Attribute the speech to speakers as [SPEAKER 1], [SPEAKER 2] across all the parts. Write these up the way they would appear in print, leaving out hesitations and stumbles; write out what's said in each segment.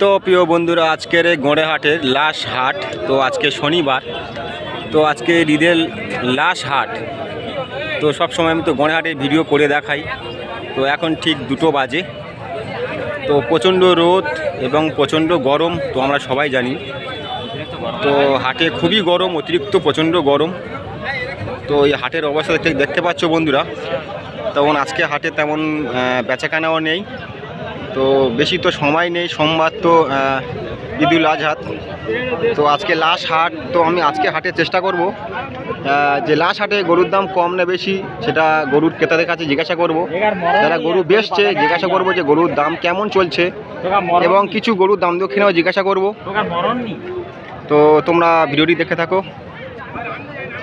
[SPEAKER 1] তো প্রিয় বন্ধুরা, আজকের এই গোড়ে হাটের লাস্ট হাট। তো আজকে শনিবার, তো আজকে ঈদের লাস্ট হাট। তো সব সময় আমি তো গোড়ে হাটের ভিডিও করে দেখাই। তো এখন ঠিক 2টো বাজে। তো প্রচণ্ড রোদ এবং প্রচণ্ড গরম, তো আমরা সবাই জানি। তো হাটে খুবই গরম, অতিরিক্ত প্রচণ্ড গরম। তো এই হাটের অবস্থা দেখতে পাচ্ছ বন্ধুরা। তখন আজকে হাটে তেমন বেচাকেনাও নেই। তো বেশি তো সময় নেই, সোমবার তো ঈদুল আজহা। তো আজকে লাস্ট হাট। তো আমি আজকে হাটে চেষ্টা করব যে লাস্ট হাটে গরুর দাম কম না বেশি সেটা গরুর ক্রেতাদের কাছে জিজ্ঞাসা করব। যারা গরু বেচছে জিজ্ঞাসা করব যে গরুর দাম কেমন চলছে, এবং কিছু গরুর দাম দক্ষিণাও জিজ্ঞাসা করব। তো তোমরা ভিডিওটি দেখে থাকো,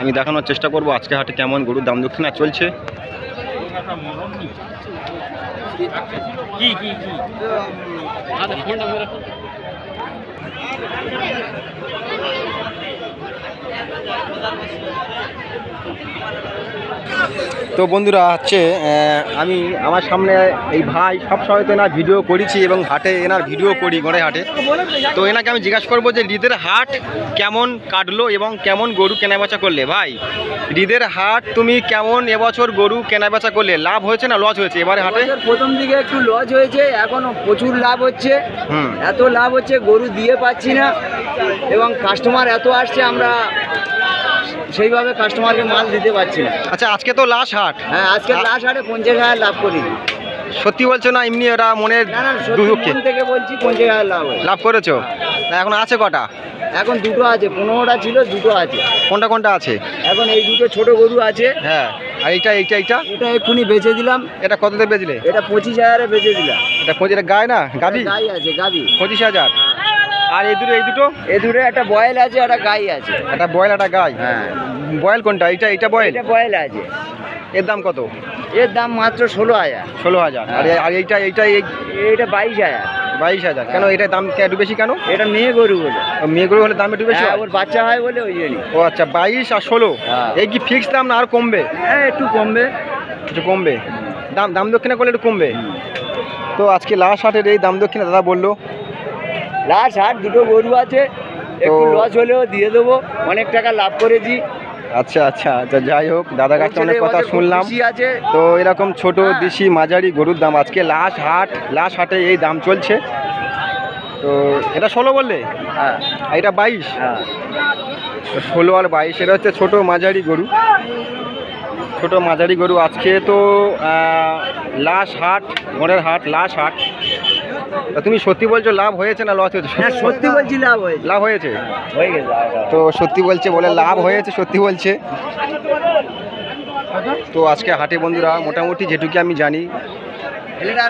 [SPEAKER 1] আমি দেখানোর চেষ্টা করব আজকে হাটে কেমন গরুর দাম দক্ষিণা চলছে। তো বন্ধুরা হচ্ছে আমি আমার সামনে এই ভাই সব সময় তো এনার ভিডিও করেছি এবং হাটে এনার ভিডিও করি গোড়ে হাটে। তো এনাকে আমি জিজ্ঞাসা করবো যে ঈদের হাট কেমন কাটলো এবং কেমন গরু কেনাবেচা করলে। ভাই, ঈদের হাট তুমি কেমন এবছর গরু কেনাবেচা করলে? লাভ হয়েছে না লস হয়েছে এবারে হাটে?
[SPEAKER 2] প্রথম দিকে একটু লস হয়েছে, এখনো প্রচুর লাভ হচ্ছে। এত লাভ হচ্ছে গরু দিয়ে পাচ্ছি না, এবং কাস্টমার এত আসছে আমরা সেইভাবে কাস্টমারকে মাল দিতে পারছি না।
[SPEAKER 1] আচ্ছা, আজকে তো লাস্ট হাট।
[SPEAKER 2] হ্যাঁ, আজকে লাস্ট হাটে 50,000 লাভ করি।
[SPEAKER 1] সত্যি বলছো না এমনি ওরা মনের
[SPEAKER 2] দুঃখে থেকে বলছি? 50,000 লাভ
[SPEAKER 1] করেছো? এখন আছে কটা?
[SPEAKER 2] এখন 2টো আছে, 15টা ছিল, 2টো আছে।
[SPEAKER 1] কোনটা কোনটা আছে
[SPEAKER 2] এখন এই 2টো ছোট গরু আছে।
[SPEAKER 1] হ্যাঁ, আর এইটা
[SPEAKER 2] এক্ষুনি বেচে দিলাম।
[SPEAKER 1] এটা কততে বেচলে?
[SPEAKER 2] এটা 25,000-এ বেচে দিলাম।
[SPEAKER 1] এটা 25 গায় না গাবি?
[SPEAKER 2] গাই আছে, গাবি
[SPEAKER 1] 25,000। আর এই দুটো
[SPEAKER 2] একটা বয়েল আছে, একটা গাই আছে।
[SPEAKER 1] একটা বয়েল একটা গাই।
[SPEAKER 2] হ্যাঁ,
[SPEAKER 1] বয়েল কোনটা? এটা বয়েল?
[SPEAKER 2] এটা বয়েল আছে।
[SPEAKER 1] এর দাম কত?
[SPEAKER 2] এর দাম মাত্র 16,000।
[SPEAKER 1] 16,000। আর এইটা
[SPEAKER 2] 22,000।
[SPEAKER 1] 22,000। কেন এটার দাম একটু বেশি কেন?
[SPEAKER 2] এটা মেয়ে গরু বলে।
[SPEAKER 1] মেয়ে গরু হলে দাম একটু বেশি?
[SPEAKER 2] ওর বাচ্চা হয় বলে ওই জন্য।
[SPEAKER 1] ও আচ্ছা, 22 আর 16। এই কি ফিক্স দাম না আর কমবে?
[SPEAKER 2] হ্যাঁ, একটু কমবে।
[SPEAKER 1] দাম দক্ষিণা করলে একটু কমবে। তো আজকে লাস্ট হাটের এই দাম দক্ষিণা দাদা বললো।
[SPEAKER 2] লাস্ট হাট, 2টো গরু আছে, একটু লস হলেও দিয়ে দেবো, অনেক টাকা লাভ করেছি।
[SPEAKER 1] আচ্ছা, যাই হোক, দাদার কাছে অনেক কথা শুনলাম। তো এরকম ছোট দেশি মাঝারি গরুর দাম আজকে লাস্ট হাটে এই দাম চলছে। তো এটা 16 বললে?
[SPEAKER 2] হ্যাঁ।
[SPEAKER 1] এটা 22?
[SPEAKER 2] হ্যাঁ।
[SPEAKER 1] 16 আর 22 এটা হচ্ছে ছোট মাঝারি গরু। আজকে তো লাস্ট হাট, গোড়ের হাট, লাস্ট হাট। তুমি সত্যি বলছো লাভ হয়েছে না লস হয়েছে?
[SPEAKER 2] হ্যাঁ, সত্যি বলছি
[SPEAKER 1] লাভ হয়েছে।
[SPEAKER 2] হয়ে গেছে।
[SPEAKER 1] তো সত্যি বলছে বলে লাভ হয়েছে, সত্যি বলছে। তো আজকে হাটে বন্ধুরা মোটামুটি যেটুকু আমি জানি,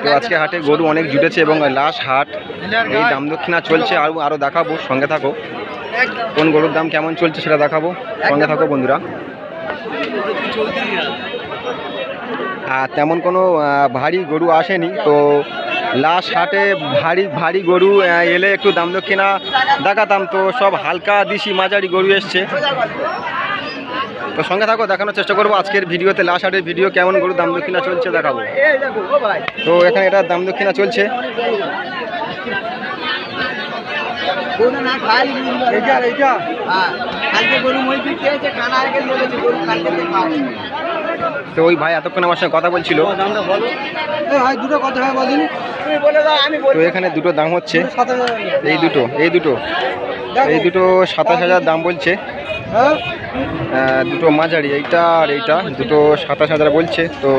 [SPEAKER 1] তো আজকে হাটে গরু অনেক জুটেছে এবং লাস্ট হাট এই দাম দক্ষিণা চলছে। আরও দেখাবো, সঙ্গে থাকো। কোন গরুর দাম কেমন চলছে সেটা দেখাবো, সঙ্গে থাকো বন্ধুরা। আর তেমন কোনো ভারী গরু আসেনি। তো লাস্ট হাটে ভারী গরু এলে একটু দাম দক্ষিণা দেখাতাম। তো সব হালকা দিশি মাঝারি গরু এসছে। তো সঙ্গে থাকো, দেখানোর চেষ্টা করবো আজকের ভিডিওতে লাস্ট হাটের ভিডিও কেমন গরু দাম দক্ষিণা চলছে দেখাবো। তো এখানে এটার দাম দক্ষিণা চলছে। তো ওই ভাই এতক্ষণ আমার সঙ্গে কথা বলছিল। তো এখানে 2টো দাম হচ্ছে, এই দুটো 27,000 দাম বলছে। 2টো মাঝারি, এইটা আর এইটা, 2টো 27,000 বলছে। তো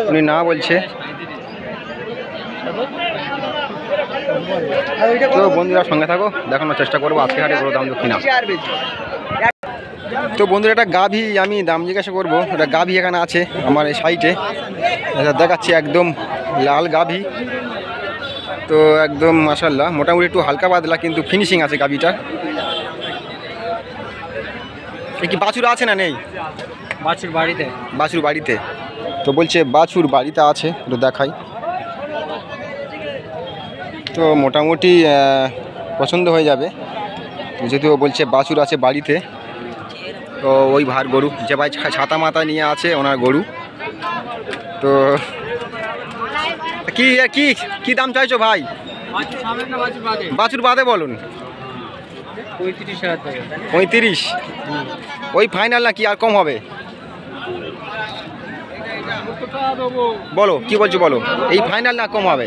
[SPEAKER 1] উনি না বলছে। তো বন্ধুরা সঙ্গে থাকো, দেখানোর চেষ্টা করবো আজকে হাটে বড় দাম দক্ষিণা। তো বন্ধুরা একটা গাভী আমি দাম জিজ্ঞাসা করবো। একটা গাভী এখানে আছে আমার এই সাইডে, দেখাচ্ছি একদম লাল গাভী। তো একদম মাশাআল্লাহ, মোটামুটি একটু হালকা পাতলা কিন্তু ফিনিশিং আছে গাভীটার। কি বাছুর আছে না নেই? বাছুর বাড়িতে। তো বলছে বাছুর বাড়িতে আছে, একটু দেখাই। তো মোটামুটি পছন্দ হয়ে যাবে, যদিও বলছে বাছুর আছে বাড়িতে। তো ওই ভার গরু যে ভাই ছাতা মাথা নিয়ে আছে ওনার গরু। তো কি কি কি দাম চাইছো ভাই? বাছুর বাদে বলুন 35। ওই ফাইনাল না কি আর কম হবে? বলো কি বলছো বলো, এই ফাইনাল না কম হবে?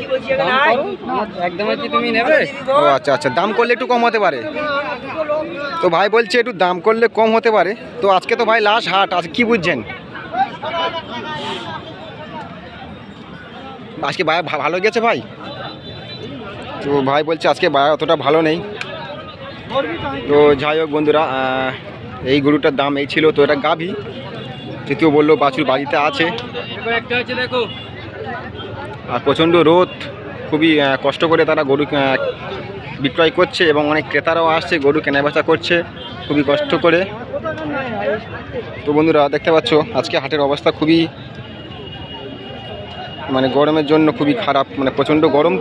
[SPEAKER 1] ও আচ্ছা আচ্ছা, দাম করলে একটু কম হতে পারে। তো ভাই বলছে একটু দাম করলে কম হতে পারে। তো আজকে তো ভাই লাস্ট হাট, আজকে কি বুঝছেন? আজকে বাজার ভালো গেছে ভাই? তো ভাই বলছে আজকে বাজার অতটা ভালো নেই। তো যাই হোক বন্ধুরা, এই গরুটার দাম এই ছিল। তো এটা গাভী, যেহেতু বললো বাছুর বাড়িতে আছে। আর প্রচণ্ড রোদ, খুবই কষ্ট করে তারা গরু বিক্রয় করছে এবং অনেক ক্রেতারাও আসছে, গরু কেনাবেচা করছে খুবই কষ্ট করে। তো বন্ধুরা দেখতে পাচ্ছ আজকে হাটের অবস্থা খুবই মানে গরমের জন্য খুবই খারাপ, মানে প্রচণ্ড গরম।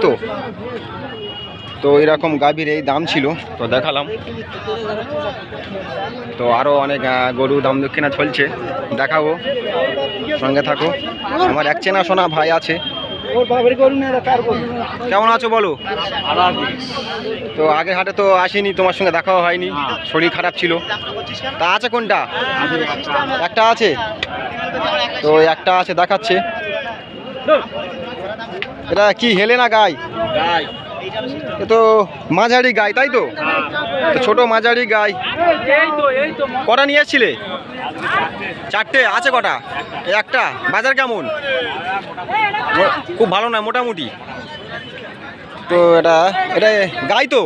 [SPEAKER 1] তো এরকম গাভীর এই দাম ছিল, তো দেখালাম। তো আরও অনেক গরু দাম দক্ষিণা চলছে, দেখাবো, সঙ্গে থাকো। আমার এক চেনা শোনা ভাই আছে। কেমন আছো বলো? তো আগের হাটে তো আসিনি, তোমার সঙ্গে দেখাও হয়নি, শরীর খারাপ ছিল। তা আছে কোনটা? একটা আছে। তো একটা আছে দেখাচ্ছে। এটা কি হেলে না গাই? এ তো মাঝারি গাই, তাই তো? ছোট মাঝারি গাই। কটা নিয়ে এসছিলে? 4টে আছে। কটা? একটা। বাজার কেমন? খুব ভালো না, মোটামুটি। তো এটা এটা গাই তো?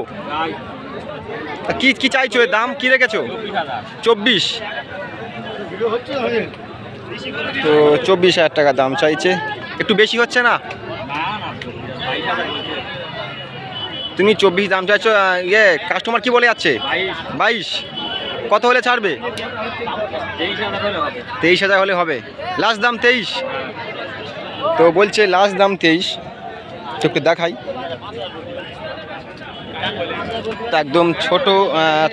[SPEAKER 1] কি কি চাইছো? এর দাম কি রেখেছো? 24। তো 24,000 টাকা দাম চাইছে, একটু বেশি হচ্ছে না? তুমি 24 দাম চাইছো, ইয়ে কাস্টমার কি বলে যাচ্ছে? 22। কত হলে ছাড়বে? 23,000 হলে হবে। লাস্ট দাম 23। তো বলছে লাস্ট দাম 23। চোখে দেখাই। একদম ছোট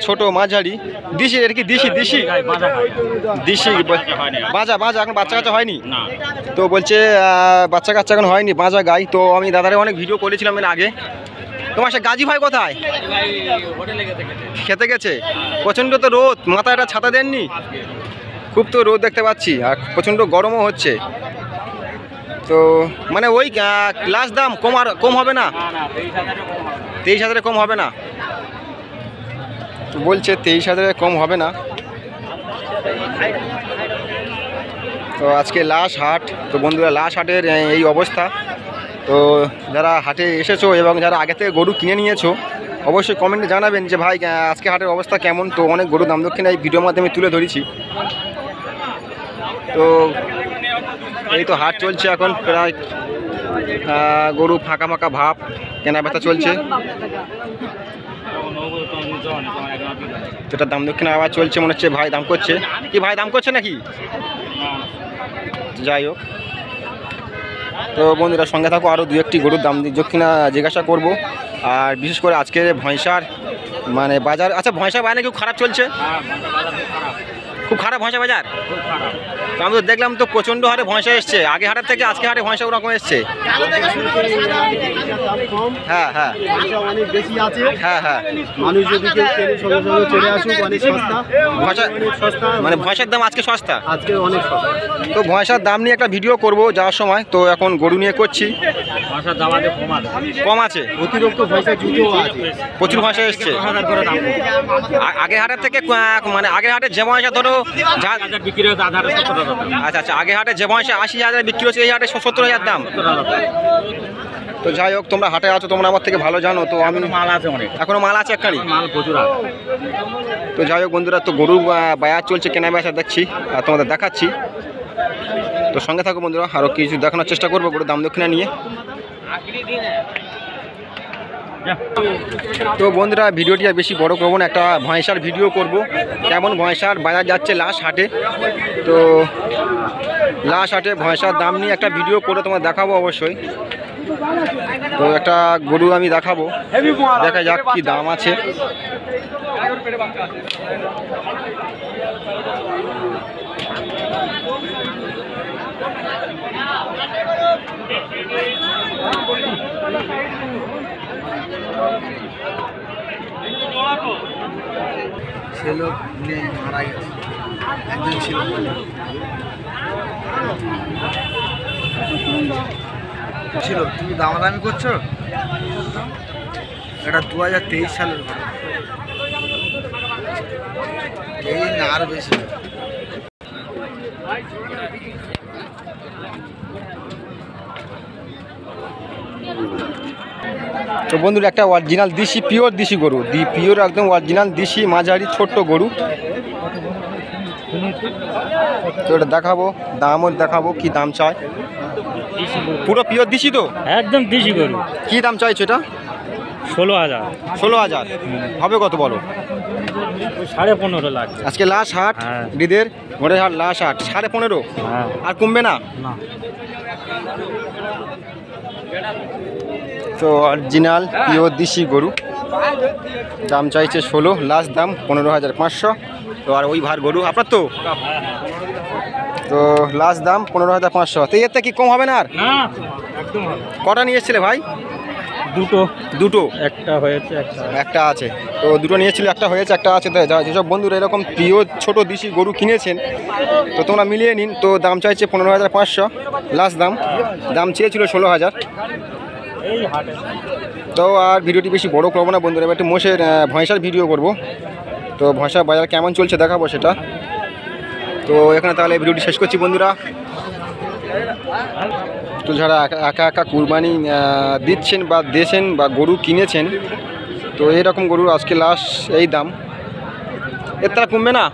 [SPEAKER 1] ছোট মাঝারি দিশি। এটা কি দিশি? দিশি দিশি বাজা বাজা এখন বাচ্চা কাচ্চা হয়নি। তো বলছে বাচ্চা কাচ্চা এখন হয়নি, বাজা গাই। তো আমি দাদারে অনেক ভিডিও করেছিলাম এর আগে। তোমার সে গাজী ভাই কোথায়? খেতে গেছে। প্রচণ্ড তো রোদ, মাথায় একটা ছাতা দেননি? খুব তো রোদ দেখতে পাচ্ছি, আর প্রচণ্ড গরমও হচ্ছে। তো মানে ওই লাস্ট দাম কম হবে না? 23,000 কম হবে না? তো বলছে 23,000 কম হবে না। তো আজকে লাস্ট হাট। তো বন্ধুরা লাস্ট হাটের এই অবস্থা। তো যারা হাটে এসেছো এবং যারা আগে থেকে গরু কিনে নিয়েছো, অবশ্যই কমেন্টে জানাবেন যে ভাই আজকে হাটের অবস্থা কেমন। তো অনেক গরু দাম দক্ষিণা এই ভিডিওর মাধ্যমে তুলে ধরেছি। তো এই তো হাট চলছে এখন, প্রায় গরু ফাঁকা ফাঁকা ভাব, কেনা বেচা চলছে। যেটা দাম দক্ষিণা আবার চলছে, মনে হচ্ছে ভাই দাম করছে। কি ভাই দাম করছে নাকি? যাই হোক, তো বন্ধুরা সঙ্গে থাকো, আরও 2-1টি গরুর দাম দক্ষিণা জিজ্ঞাসা করব। আর বিশেষ করে আজকে ভয়সার মানে বাজার, আচ্ছা ভয়সার বাজার খুব খারাপ চলছে? খুব খারাপ ভয়সা বাজার? তো আমি তো দেখলাম তো প্রচণ্ড হারে ভয়সা এসছে, আগে হাটের থেকে আজকে হাটে ভয়সা ওরকম এসছে। হ্যাঁ হ্যাঁ হ্যাঁ হ্যাঁ, মানে ভয়সার দাম আজকে সস্তা, আজকে অনেক সস্তা। তো ভয়সার দাম নিয়ে একটা ভিডিও করব যাওয়ার সময়। তো এখন গরু নিয়ে করছি, কম আছে, অতিরিক্ত ভয়সা প্রচুর ভয়সা এসছে আগের হাটের থেকে। মানে আগের হাটে যে ভয়সা ধরো বিক্রি হচ্ছে, আচ্ছা আচ্ছা, আগে হাটে যে ভয়সা 80,000 বিক্রি হচ্ছে, এই হাটে 70,000 দাম। তো যাই হোক, তোমরা হাটে আছো, তোমরা আমার থেকে ভালো জানো। তো আমি মাল আছে অনেক, এখনো মাল আছে একখানি, মাল প্রচুর আছে। তো যাই হোক বন্ধুরা, তো গরু বাজার চলছে, কেনা বেচা দেখছি আর তোমাদের দেখাচ্ছি। তো সঙ্গে থাকো বন্ধুরা, আরও কিছু দেখানোর চেষ্টা করবো গরুর দাম দক্ষিণা নিয়ে। তো বন্ধুরা ভিডিওটি আর বেশি বড় করবো না, একটা ভয়সার ভিডিও করব, কেমন ভয়সার বাজার যাচ্ছে লাস্ট হাটে। তো লাস্ট হাটে ভয়সার দাম নিয়ে একটা ভিডিও করে তোমার দেখাবো অবশ্যই। তো একটা গরু আমি দেখাবো, দেখা যাক কি দাম আছে।
[SPEAKER 2] সে লোক নেই, মারা গেছে, একজন ছিল। ছিল, তুমি দামাদামি করছো? এটা 2023 সালের ঘটনা, এই না আর বেশি।
[SPEAKER 1] তো বন্ধুরা একটা অরিজিনাল দেশি পিওর দেশি গরু, পিওর একদম অরিজিনাল দেশি মাঝারি ছোট্ট গরু। তো এটা দেখাবো, দামও দেখাবো, কি দাম চায়। পুরো পিওর দেশি তো,
[SPEAKER 3] একদম দেশি গরু।
[SPEAKER 1] কি দাম চাইছো এটা?
[SPEAKER 3] 16,000।
[SPEAKER 1] 16,000 হবে কত বলো?
[SPEAKER 3] 15.5 লাখ।
[SPEAKER 1] আজকে লাস্ট হাট,
[SPEAKER 3] হ্যাঁ।
[SPEAKER 1] ঈদের ঘোড়ের হাট লাস্ট হাট, 15.5।
[SPEAKER 3] হ্যাঁ।
[SPEAKER 1] আর কমবে না?
[SPEAKER 3] না।
[SPEAKER 1] তো অরিজিনাল পিওর দেশি গরু, দাম চাইছে 16, লাস্ট দাম 15,500। তো আর ওই ভার গরু আপনার তো, তো লাস্ট দাম 15,500। তো এর থেকে কি কম হবে না আর?
[SPEAKER 3] না, একদম হবে।
[SPEAKER 1] কটা নিয়ে এসেছিলে ভাই? দুটো,
[SPEAKER 3] একটা হয়েছে,
[SPEAKER 1] একটা আছে। তো দুটো নিয়েছিল, একটা হয়েছে, একটা আছে। তো যেসব বন্ধুরা এরকম প্রিয় ছোট দেশি গরু কিনেছেন, তো তোমরা মিলিয়ে নিন। তো দাম চাইছে 15,500, লাস্ট দাম চেয়েছিল 16,000।
[SPEAKER 3] এই হাটে।
[SPEAKER 1] তো আর ভিডিওটি বেশি বড় করবো না বন্ধুরা, এবার একটু মোষের ভয়সার ভিডিও করব। তো ভয়সার বাজার কেমন চলছে দেখাবো সেটা। তো এখানে তাহলে ভিডিওটি শেষ করছি বন্ধুরা। তো যারা একা একা কুরবানি দিচ্ছেন বা দিয়েছেন বা গরু কিনেছেন, তো এইরকম গরু আজকে লাস্ট এই দাম, এর তারা কমবে না?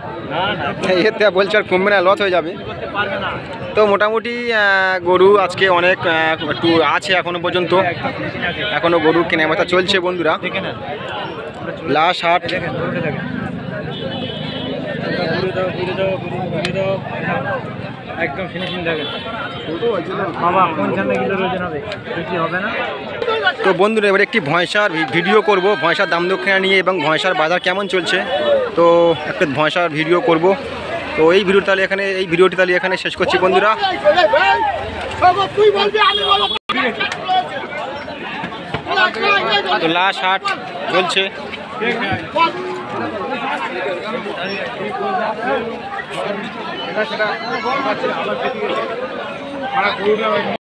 [SPEAKER 1] এর তা বলছে আর কমবে না, লস হয়ে যাবে। তো মোটামুটি গরু আজকে অনেক একটু আছে এখনো পর্যন্ত, এখনো গরু কেনাবেচা চলছে বন্ধুরা। লাস্ট হাট,
[SPEAKER 3] একদম ফিনিশিং দেখেন বাবা, কোনখানে গেলে রোজন হবে, বেশি হবে না।
[SPEAKER 1] তো বন্ধুরা এবার একটি ভয়সার ভিডিও করব, ভয়সার দাম দক্ষিণা নিয়ে এবং ভয়সার বাজার কেমন চলছে। তো একটা ভয়সার ভিডিও করব। তো এই ভিডিওটি তাহলে এখানে শেষ করছি বন্ধুরা। তো লাস্ট হাট চলছে।